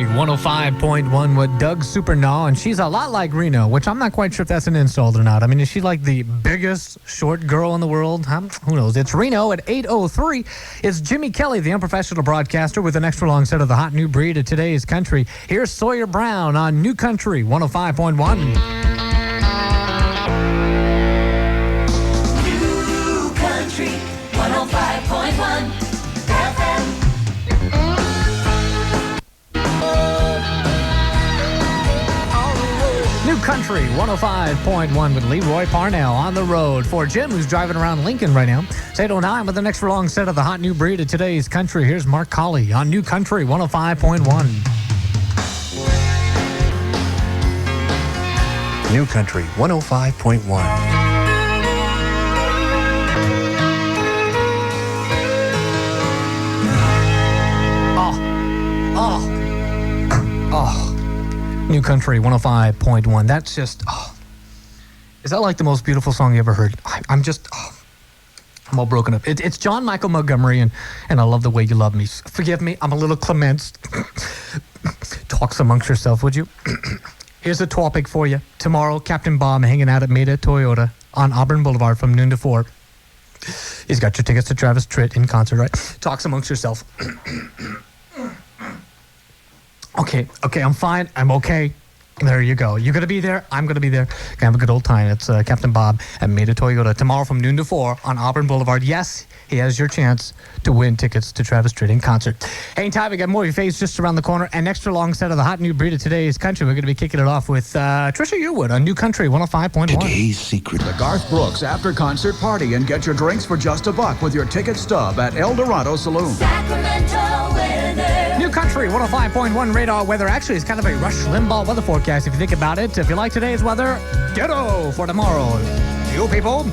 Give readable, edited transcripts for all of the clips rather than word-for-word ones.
105.1 with Doug Supernaw, and she's a lot like Reno, which I'm not quite sure if that's an insult or not. I mean, is she like the biggest short girl in the world? Huh? Who knows? It's Reno at 8:03. It's Jimmy Kelly, the unprofessional broadcaster, with an extra long set of the hot new breed of today's country. Here's Sawyer Brown on New Country 105.1. New Country 105.1 FM. New Country 105.1 with Leroy Parnell on the road. For Jim, who's driving around Lincoln right now, it's 8:09 with the next long set of the hot new breed of today's country. Here's Mark Colley on New Country 105.1. New Country 105.1. New Country 105.1. That's just, is that like the most beautiful song you ever heard? I'm all broken up. It's John Michael Montgomery, and I love the way you love me. Forgive me, I'm a little clement. Talks amongst yourself, would you? Here's a topic for you. Tomorrow, Captain Bob hanging out at Maida Toyota on Auburn Boulevard from noon to 4. He's got your tickets to Travis Tritt in concert, right? Talks amongst yourself. Okay, I'm fine. I'm okay. There you go. You're going to be there. I'm going to be there. Gonna have a good old time. It's Captain Bob at Maida Toyota tomorrow from noon to 4 on Auburn Boulevard. Yes, he has your chance to win tickets to Travis Tritt in concert. Hang tight. We got more of your face just around the corner. An extra long set of the hot new breed of today's country. We're going to be kicking it off with Trisha Yearwood on New Country 105.1. Today's secret. The Garth Brooks After Concert Party, and get your drinks for just $1 with your ticket stub at El Dorado Saloon. Sacramento weather. New Country 105.1 radar weather. Actually, it's kind of a Rush Limbaugh weather forecast if you think about it. If you like today's weather, ditto for tomorrow. You people.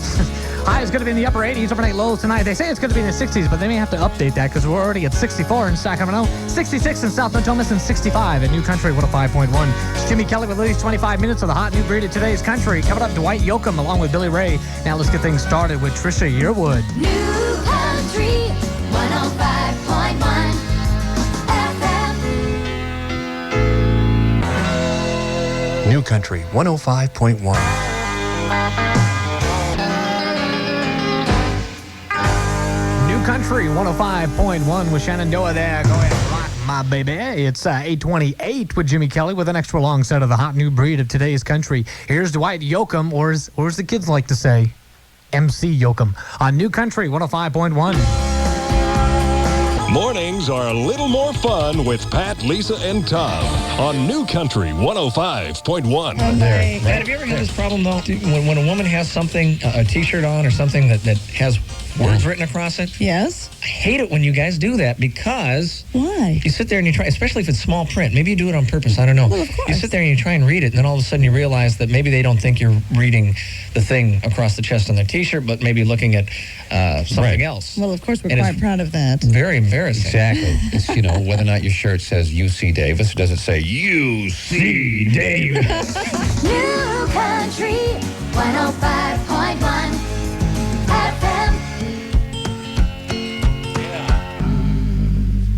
High is going to be in the upper 80s, overnight lows tonight. They say it's going to be in the 60s, but they may have to update that because we're already at 64 in Sacramento, 66 in South Natomas, and 65 at New Country 105.1. It's Jimmy Kelly with at least 25 minutes of the hot new breed of today's country. Coming up, Dwight Yoakam along with Billy Ray. Now let's get things started with Trisha Yearwood. New Country 105.1 FM. New Country 105.1. Country 105.1 with Shenandoah there. Go ahead and rock my baby. It's 8:28 with Jimmy Kelly with an extra long set of the hot new breed of today's country. Here's Dwight Yoakam, or as the kids like to say, MC Yoakam on New Country 105.1. Mornings are a little more fun with Pat, Lisa, and Tom on New Country 105.1. Pat, have you ever had this problem, though? When a woman has something, a T-shirt on or something that has words written across it? Yes. I hate it when you guys do that because... Why? You sit there and you try, especially if it's small print. Maybe you do it on purpose. I don't know. Well, of course. You sit there and you try and read it, and then all of a sudden you realize that maybe they don't think you're reading the thing across the chest on their T-shirt, but maybe looking at something else. Well, of course, we're And quite it's proud of that. Very embarrassing. Exactly. It's, whether or not your shirt says UC Davis, or does it say UC Davis? New Country 105.1 FM.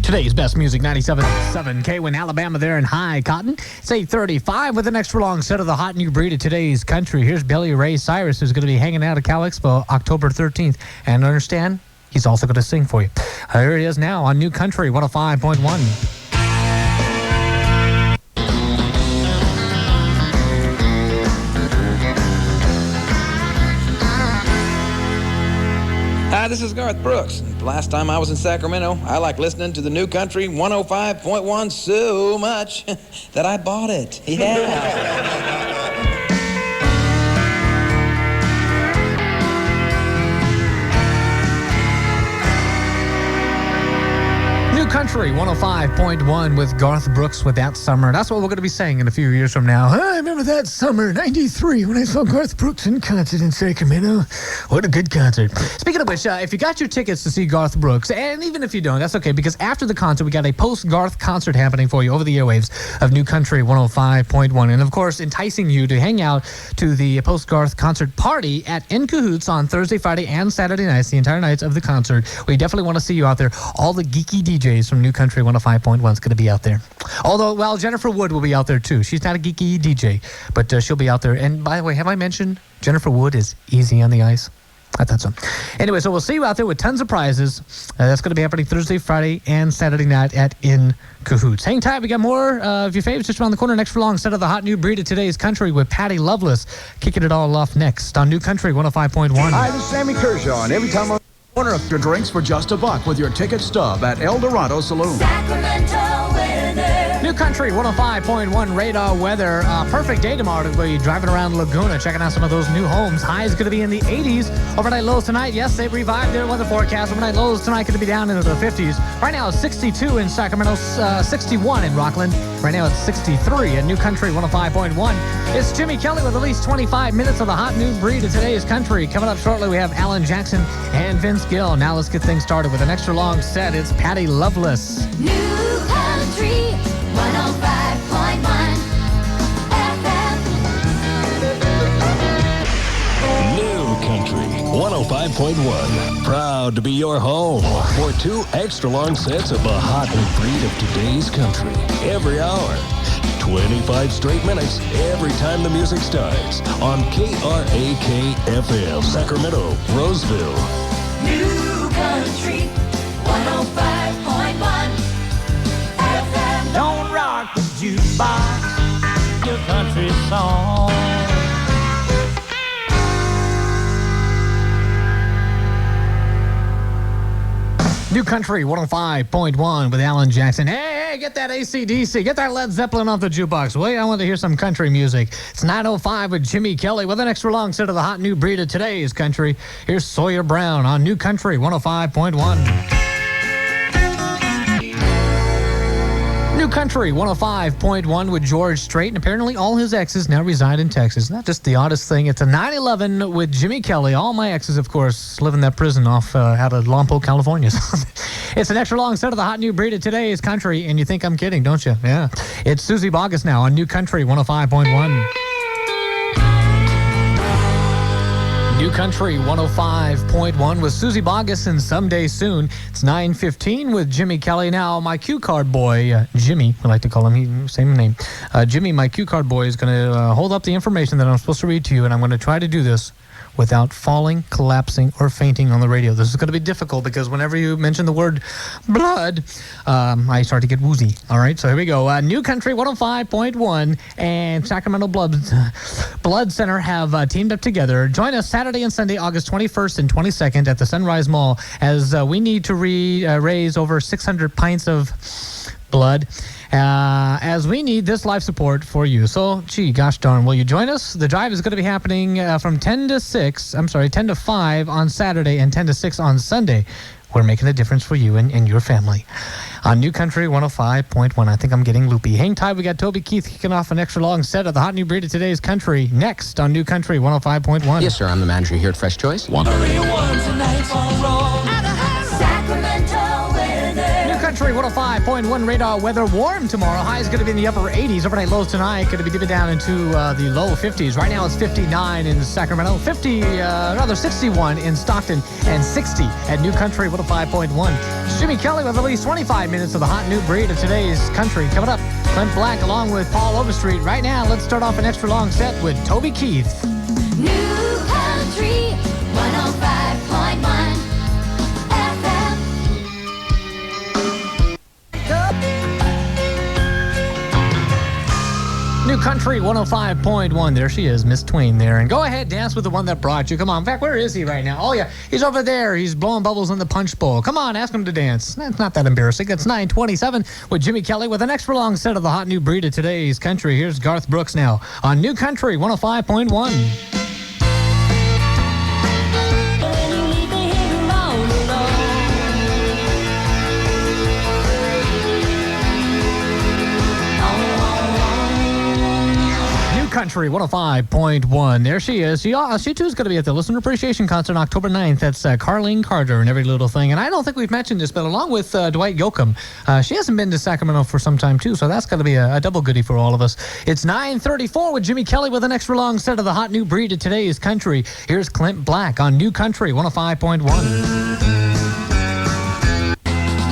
Today's best music, 97.7 KWIN, Alabama there in High Cotton. It's 8:35 with an extra long set of the hot new breed of today's country. Here's Billy Ray Cyrus, who's going to be hanging out at Cal Expo October 13th. And understand, he's also going to sing for you. Here he is now on New Country 105.1. Hi, this is Garth Brooks. The last time I was in Sacramento, I liked listening to the New Country 105.1 so much that I bought it. Yeah. New Country 105.1 with Garth Brooks with That Summer. That's what we're going to be saying in a few years from now. I remember that summer, 93, when I saw Garth Brooks in concert in Sacramento. What a good concert. Speaking of which, if you got your tickets to see Garth Brooks, and even if you don't, that's okay, because after the concert, we got a post-Garth concert happening for you over the airwaves of New Country 105.1. And, of course, enticing you to hang out to the post-Garth concert party at In Cahoots on Thursday, Friday, and Saturday nights, the entire nights of the concert. We definitely want to see you out there. All the geeky DJs from New Country 105.1 is going to be out there. Although, well, Jennifer Wood will be out there too. She's not a geeky DJ, but she'll be out there. And by the way, have I mentioned Jennifer Wood is easy on the ice? I thought so. Anyway, so we'll see you out there with tons of prizes. That's going to be happening Thursday, Friday, and Saturday night at In Cahoots. Hang tight. We got more of your favorites just around the corner. Next for long, set of the hot new breed of today's country with Patty Loveless. Kicking it all off next on New Country 105.1. Hi, this is Sammy Kershaw, and every time I order your drinks for just $1 with your ticket stub at El Dorado Saloon. Sacramento weather. New Country 105.1 radar weather. Perfect day tomorrow to be driving around Laguna, checking out some of those new homes. High is going to be in the 80s. Overnight lows tonight. Yes, they've revived their weather forecast. Overnight lows tonight going to be down into the 50s. Right now it's 62 in Sacramento, 61 in Rockland. Right now it's 63 at New Country 105.1. It's Jimmy Kelly with at least 25 minutes of the hot new breed of today's country. Coming up shortly, we have Alan Jackson and Vince Gill. Now let's get things started with an extra long set. It's Patty Loveless. New Country 105.1 FM. New Country 105.1. Proud to be your home for 2 extra long sets of the hot new breed of today's country. Every hour. 25 straight minutes every time the music starts on KRAK FM, Sacramento, Roseville. New Country 105.1 FM. Don't rock the jukebox, your country song. New Country 105.1 with Alan Jackson. Hey, get that AC/DC, get that Led Zeppelin off the jukebox. Well, I want to hear some country music. It's 9:05 with Jimmy Kelly with an extra long set of the hot new breed of today's country. Here's Sawyer Brown on New Country 105.1. New Country 105.1 with George Strait, and apparently all his exes now reside in Texas. Not just the oddest thing. It's a 9/11 with Jimmy Kelly. All my exes, of course, live in that prison off out of Lompoc, California. It's an extra long set of the hot new breed of today's country, and you think I'm kidding, don't you? Yeah. It's Susie Boggess now on New Country 105.1. New Country 105.1 with Susie Boggess and Someday Soon. It's 9:15 with Jimmy Kelly. Now, my cue card boy, Jimmy, we like to call him, same name. Jimmy, my cue card boy, is going to hold up the information that I'm supposed to read to you, and I'm going to try to do this without falling, collapsing, or fainting on the radio. This is going to be difficult because whenever you mention the word blood, I start to get woozy. All right, so here we go. New Country 105.1 and Sacramento Blood Center have teamed up together. Join us Saturday and Sunday, August 21st and 22nd at the Sunrise Mall as we need to raise over 600 pints of blood. As we need this life support for you. So, gosh darn, will you join us? The drive is going to be happening from 10 to 5 on Saturday and 10 to 6 on Sunday. We're making a difference for you and your family. On New Country 105.1, I think I'm getting loopy. Hang tight, we got Toby Keith kicking off an extra long set of the hot new breed of today's country. Next on New Country 105.1. Yes, sir, I'm the manager here at Fresh Choice. Sacramento weather. New Country 105.1 radar weather. Warm tomorrow. High is going to be in the upper 80s. Overnight lows tonight going to be dipping down into the low 50s. Right now it's 59 in Sacramento, 61 in Stockton, and 60 at New Country 105.1. Jimmy Kelly with at least 25 minutes of the hot new breed of today's country. Coming up, Clint Black along with Paul Overstreet. Right now, let's start off an extra long set with Toby Keith. New Country 105.1 FM. New Country 105.1. There she is, Miss Twain there. And go ahead, dance with the one that brought you. Come on. In fact, where is he right now? Oh, yeah. He's over there. He's blowing bubbles in the punch bowl. Come on, ask him to dance. That's not that embarrassing. It's 9:27 with Jimmy Kelly with an extra long set of the hot new breed of today's country. Here's Garth Brooks now on New Country 105.1. Country 105.1. There she is. She too is going to be at the Listener Appreciation Concert on October 9th. That's Carlene Carter and Every Little Thing. And I don't think we've mentioned this, but along with Dwight Yoakam, she hasn't been to Sacramento for some time too, so that's going to be a double goodie for all of us. It's 9:34 with Jimmy Kelly with an extra long set of the hot new breed of today's country. Here's Clint Black on New Country 105.1.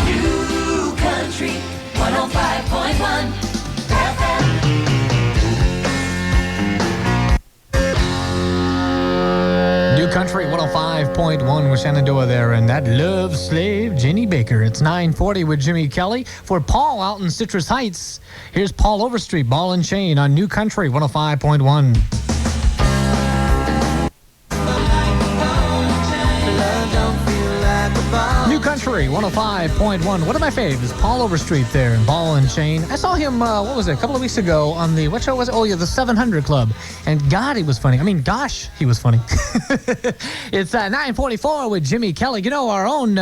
New Country 105.1 with Shenandoah there, and that love slave, Jenny Baker. It's 9:40 with Jimmy Kelly. For Paul out in Citrus Heights, here's Paul Overstreet, Ball and Chain on New Country 105.1. New Country 105.1. One of my faves is Paul Overstreet there in Ball and Chain. I saw him, what was it, a couple of weeks ago on the, what show was it? Oh, yeah, the 700 Club. And God, he was funny. I mean, gosh, he was funny. It's 9:44 with Jimmy Kelly. You know, our own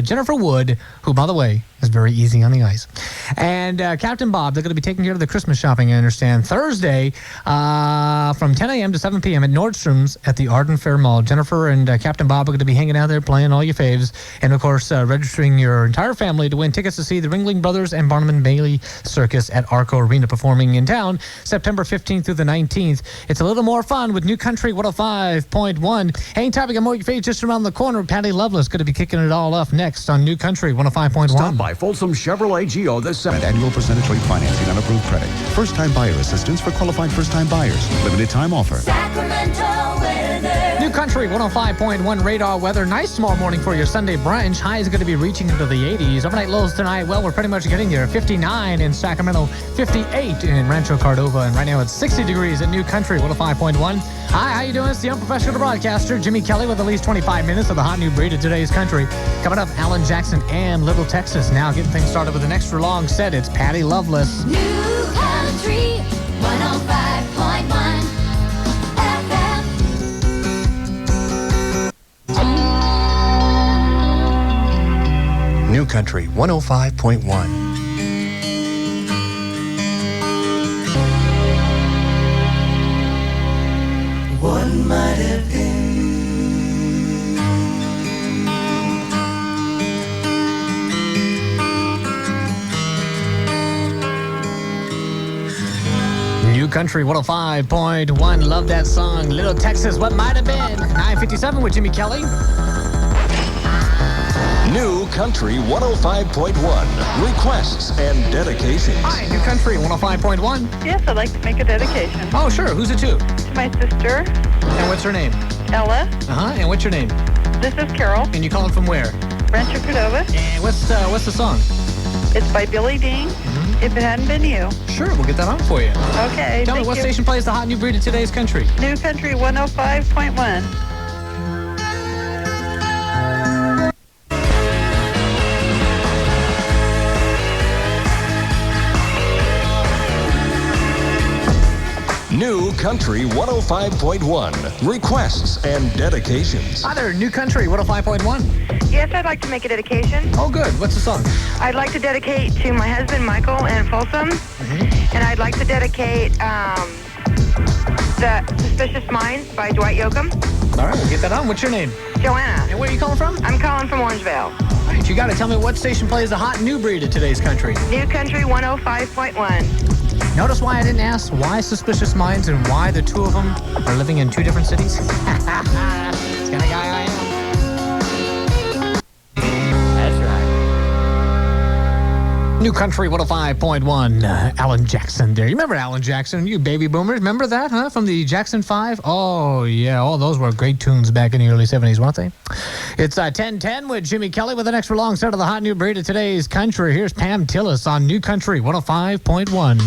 Jennifer Wood, who, by the way, is very easy on the ice. And Captain Bob, they're going to be taking care of the Christmas shopping, I understand, Thursday from 10 a.m. to 7 p.m. at Nordstrom's at the Arden Fair Mall. Jennifer and Captain Bob are going to be hanging out there playing all your faves. And, of course, registering your entire family to win tickets to see the Ringling Brothers and Barnum and Bailey Circus at Arco Arena performing in town September 15th through the 19th. It's a little more fun with New Country 105.1. Hang tight, we got more of your faves just around the corner. Patty Loveless going to be kicking it all off next on New Country 105.1. Stop by Folsom Chevrolet Geo this summer. Annual percentage rate financing on approved credit. First-time buyer assistance for qualified first-time buyers. Limited time offer. Sacramento weather. New Country 105.1 radar weather. Nice tomorrow morning for your Sunday brunch. High is going to be reaching into the 80s. Overnight lows tonight, well, we're pretty much getting there. 59 in Sacramento, 58 in Rancho Cordova, and right now it's 60 degrees at New Country 105.1. Hi, how you doing? It's the unprofessional broadcaster, Jimmy Kelly, with at least 25 minutes of the hot new breed of today's country. Coming up, Alan Jackson and Little Texas. Now getting things started with an extra long set. It's Patty Loveless. New Country 105.1 FM. New Country 105.1. What might have been. New Country 105.1. Love that song. Little Texas, what might have been. 9:57 with Jimmy Kelly. New Country 105.1. Requests and dedications. Hi, New Country 105.1. Yes, I'd like to make a dedication. Oh, sure. Who's it to? To my sister, And what's her name? Ella. Uh-huh. And what's your name? This is Carol, And you calling from where? Rancho Cordova. And what's the song? It's by Billy Dean, If It Hadn't Been You. Sure, we'll get that on for you. Okay, Tell me, thank what you. station plays the hot new breed of today's country? New Country 105.1. New Country 105.1. Requests and dedications. Hi there, New Country 105.1. Yes, I'd like to make a dedication. Oh, good. What's the song? I'd like to dedicate to my husband, Michael, in Folsom. And I'd like to dedicate The Suspicious Minds by Dwight Yoakam. All right, we'll get that on. What's your name? Joanna. And where are you calling from? I'm calling from Orangevale. All right, you got to tell me what station plays the hot new breed of today's country. New Country 105.1. Notice why I didn't ask why Suspicious Minds and why the two of them are living in two different cities? It's the kind of guy I am. That's right. New Country 105.1. Alan Jackson there. You remember Alan Jackson? You baby boomers. Remember that, huh? From the Jackson 5? Oh, yeah. All those were great tunes back in the early 70s, weren't they? It's 10:10 with Jimmy Kelly with an extra long set of the hot new breed of today's country. Here's Pam Tillis on New Country 105.1.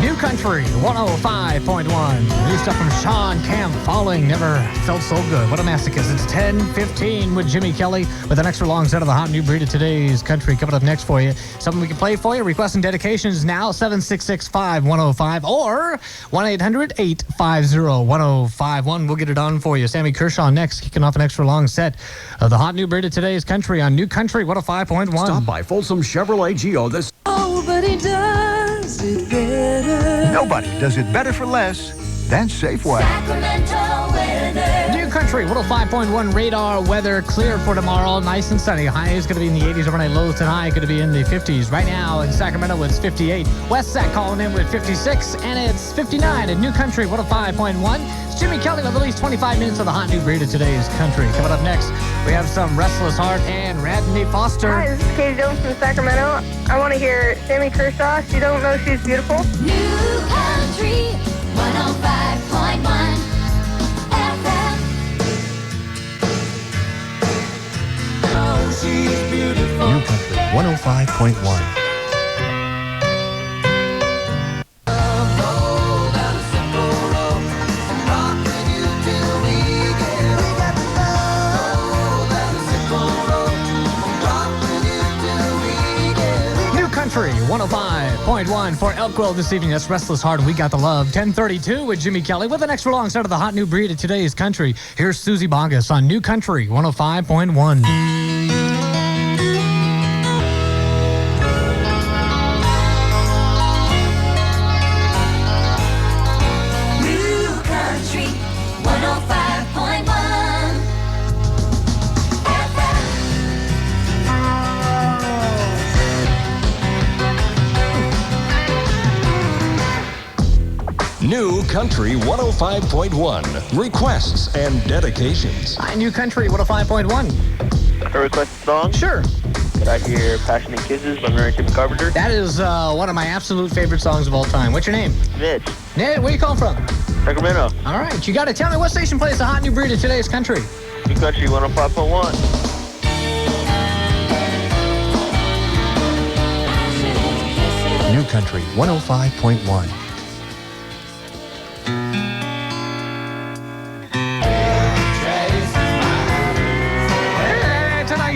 New Country 105.1. New stuff from Sean Camp, Falling Never Felt So Good. What a masochist. It's 10:15 with Jimmy Kelly with an extra long set of the hot new breed of today's country. Coming up next for you. Something we can play for you. Requesting dedications now, 766-5105 or 1-800-850-1051. We'll get it on for you. Sammy Kershaw next, kicking off an extra long set of the hot new breed of today's country on New Country 105.1. Stop by Folsom Chevrolet Geo this. Nobody does it better. Nobody does it better for less than Safeway. Sacramento weather. New Country 105.1 radar weather. Clear for tomorrow. Nice and sunny. High is going to be in the 80s overnight. Lows tonight going to be in the 50s. Right now in Sacramento it's 58. West Sac calling in with 56. And it's 59 at New Country 105.1. It's Jimmy Kelly with at least 25 minutes of the hot new breed of today's country. Coming up next, we have some Restless Heart and Radney Foster. Hi, this is Katie Jones from Sacramento. I want to hear Sammy Kershaw. She don't know she's beautiful. New Country 105.1 she's beautiful. New Country 105.1. Country 105.1 for Elk Grove this evening. That's Restless Heart and We Got the Love. 10:32 with Jimmy Kelly with an extra long set of the hot new breed of today's country. Here's Susie Bogus on New Country 105.1. New Country 105.1. New Country 105.1. Requests and dedications. Hi, New Country 105.1. A requested song? Sure. Could I hear Passionate Kisses by Mary Tim Carpenter? That is one of my absolute favorite songs of all time. What's your name? Mitch. Ned, where you calling from? Sacramento. All right, you got to tell me what station plays the hot new breed of today's country. New Country 105.1. New Country 105.1.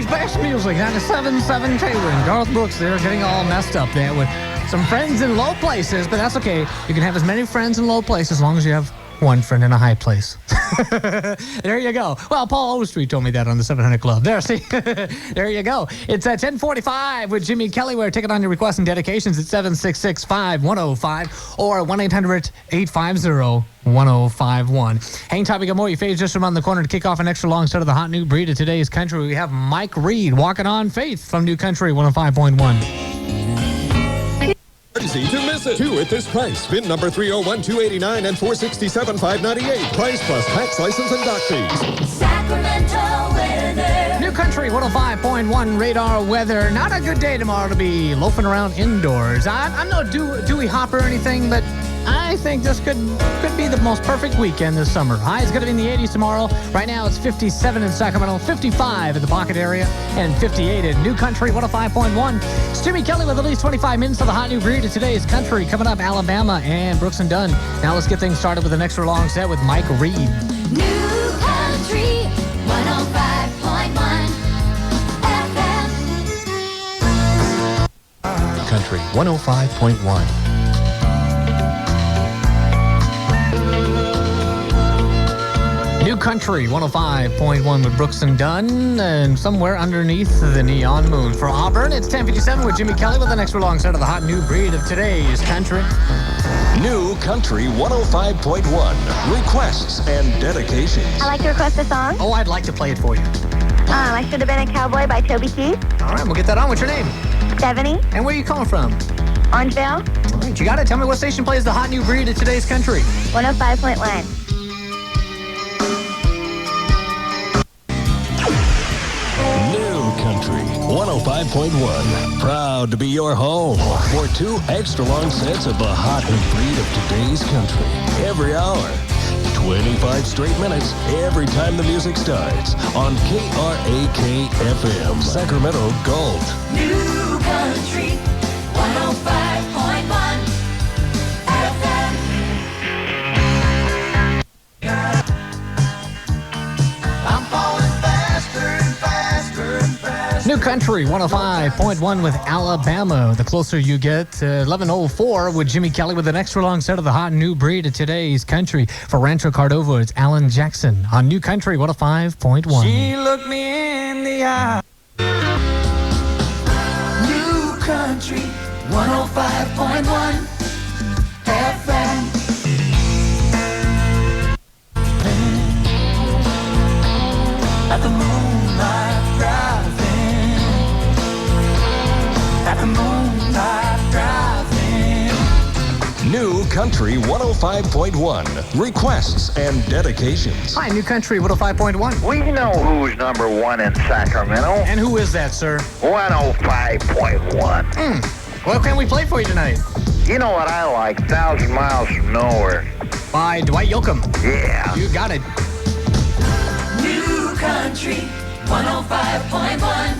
Best music, 97.7 KWIN. Garth Brooks there getting all messed up there with some friends in low places, but that's okay. You can have as many friends in low places as long as you have one friend in a high place. There you go. Well, Paul Overstreet told me that on the 700 Club. There, see? There you go. It's at 10:45 with Jimmy Kelly. We're taking on your requests and dedications at 766-5105 or 1-800-850-1051. Hang tight, we got more. Your faves just around the corner to kick off an extra long set of the hot new breed of today's country. We have Mike Reed walking on faith from New Country 105.1. Easy to miss it. Two at this price. Bin number 301-289 and 467-598. Price plus tax, license, and dock fees. Sacramento weather. New Country 105.1 radar weather. Not a good day tomorrow to be loafing around indoors. I'm no Dewey Hopper or anything, but I think this could be the most perfect weekend this summer. High is going to be in the 80s tomorrow. Right now it's 57 in Sacramento, 55 in the Pocket area, and 58 in New Country 105.1. It's Jimmy Kelly with at least 25 minutes of the hot new breed of today's country. Coming up, Alabama and Brooks and Dunn. Now let's get things started with an extra long set with Mike Reed. New Country 105.1 FM. Country 105.1. New Country 105.1 with Brooks and Dunn, and somewhere underneath the neon moon. For Auburn, it's 10:57 with Jimmy Kelly with an extra long set of the hot new breed of today's country. New Country 105.1. Requests and dedications. I'd like to request a song. Oh, I'd like to play it for you. I Should Have Been a Cowboy by Toby Keith. All right, we'll get that on. What's your name? Stephanie. And where are you calling from? Orangevale. All right, you got it. Tell me what station plays the hot new breed of today's country. 105.1. New Country 105.1. Proud to be your home for two extra long sets of the hot and breed of today's country. Every hour. 25 straight minutes every time the music starts on KRAK FM, Sacramento Gold. New Country 105.1 FM. I'm falling faster and faster and faster. New Country 105.1 with Alabama. The closer you get, 11:04 with Jimmy Kelly with an extra long set of the hot new breed of today's country. For Rancho Cordova, it's Alan Jackson on New Country 105.1. She looked me in the eye. New Country 105.1 FM. At the moonlight driving. At the moonlight driving. New Country 105.1. Requests and dedications. Hi, New Country 105.1. We know who's number one in Sacramento. And who is that, sir? 105.1. What can we play for you tonight? You know what I like? 1,000 Miles from Nowhere. By Dwight Yoakam. Yeah. You got it. New Country 105.1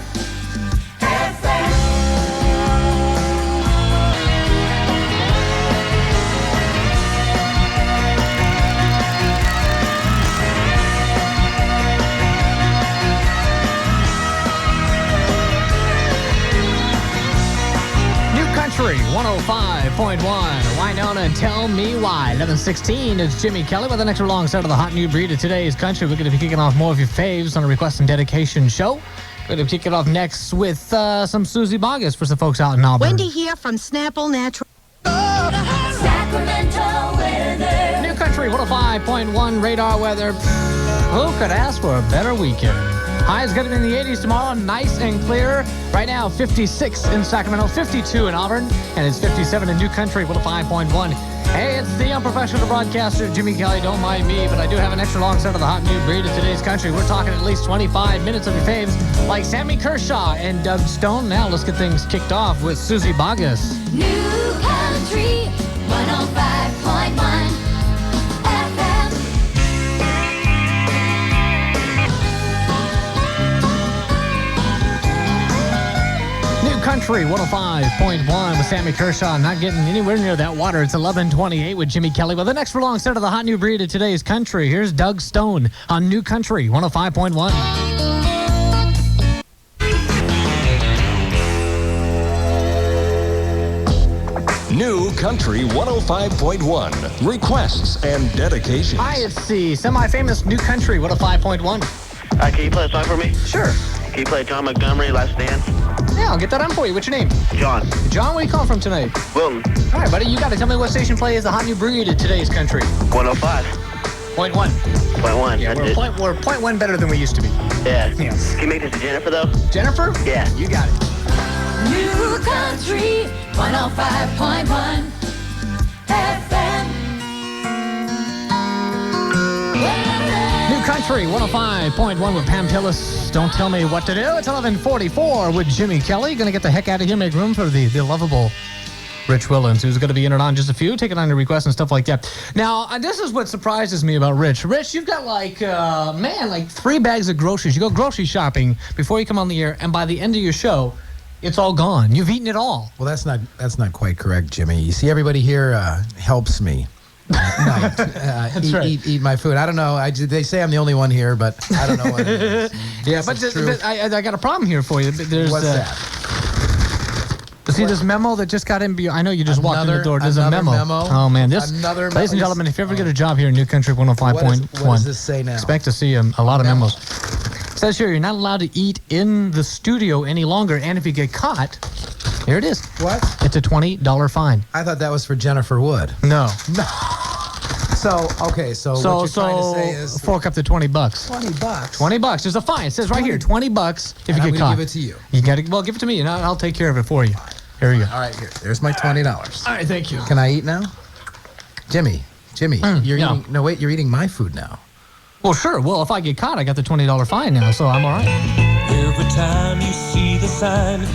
Country 105.1. Winona, tell me why. 11:16 is Jimmy Kelly with an extra long set of the hot new breed of today's country. We're going to be kicking off more of your faves on a request and dedication show. We're going to kick it off next with some Susie Boggess for some folks out in Auburn. Wendy here from Snapple Natural. Sacramento weather. New Country 105.1 radar weather. Who could ask for a better weekend? High is going to be in the 80s tomorrow, nice and clear. Right now, 56 in Sacramento, 52 in Auburn, and it's 57 in New Country 105.1. Hey, it's the unprofessional broadcaster, Jimmy Kelly. Don't mind me, but I do have an extra long set of the hot new breed of today's country. We're talking at least 25 minutes of your faves, like Sammy Kershaw and Doug Stone. Now let's get things kicked off with Susie Boggess. New Country 105.1 FM. New Country 105.1 with Sammy Kershaw. Not getting anywhere near that water. It's 11:28 with Jimmy Kelly with an extra long set of the hot new breed of today's country. Here's Doug Stone on New Country 105.1. New Country 105.1. Requests and dedications. Hi, it's the semi-famous New Country 105.1. Can you play a song for me? Sure. Can you play John Montgomery, Last Dance? Yeah, I'll get that on for you. What's your name? John. John, where are you calling from tonight? Wilton. All right, buddy, you got to tell me what station plays the hot new breed of today's country. 105.1. 1. Yeah, we're point one better than we used to be. Yeah. Yes. Can you make this to Jennifer, though? Jennifer? Yeah. You got it. New Country 105.1 FM. New Country 105.1 with Pam Tillis. Don't tell me what to do. It's 11:44 with Jimmy Kelly. Gonna get the heck out of here, make room for the lovable Rich Willens, who's going to be in and on just a few, taking on your requests and stuff like that. Now, this is what surprises me about Rich. Rich, you've got like 3 bags of groceries. You go grocery shopping before you come on the air, and by the end of your show, it's all gone. You've eaten it all. Well, that's not quite correct, Jimmy. You see, everybody here helps me. That's right. Eat my food. I don't know. They say I'm the only one here, but I don't know what it is. Yeah, but I got a problem here for you. There's, what's that? See this memo that just got in? I know you just walked in the door. There's a memo. Oh, man. Ladies and gentlemen, if you ever get a job here in New Country 105.1. What does this say now? Expect to see a lot of memos. It says here, you're not allowed to eat in the studio any longer, and if you get caught, here it is. What? It's a $20 fine. I thought that was for Jennifer Wood. No. So what you're trying to say is... fork up to $20. $20? $20. There's a fine. It says right here, $20 if you get caught. I'm going to give it to you. You got to, well, give it to me, and I'll take care of it for you. Here we go. All right, here. There's my $20. All right, thank you. Can I eat now? Jimmy, you're eating... No, wait, you're eating my food now. Well, sure. Well, if I get caught, I got the $20 fine now, so I'm all right. Every time you see the sign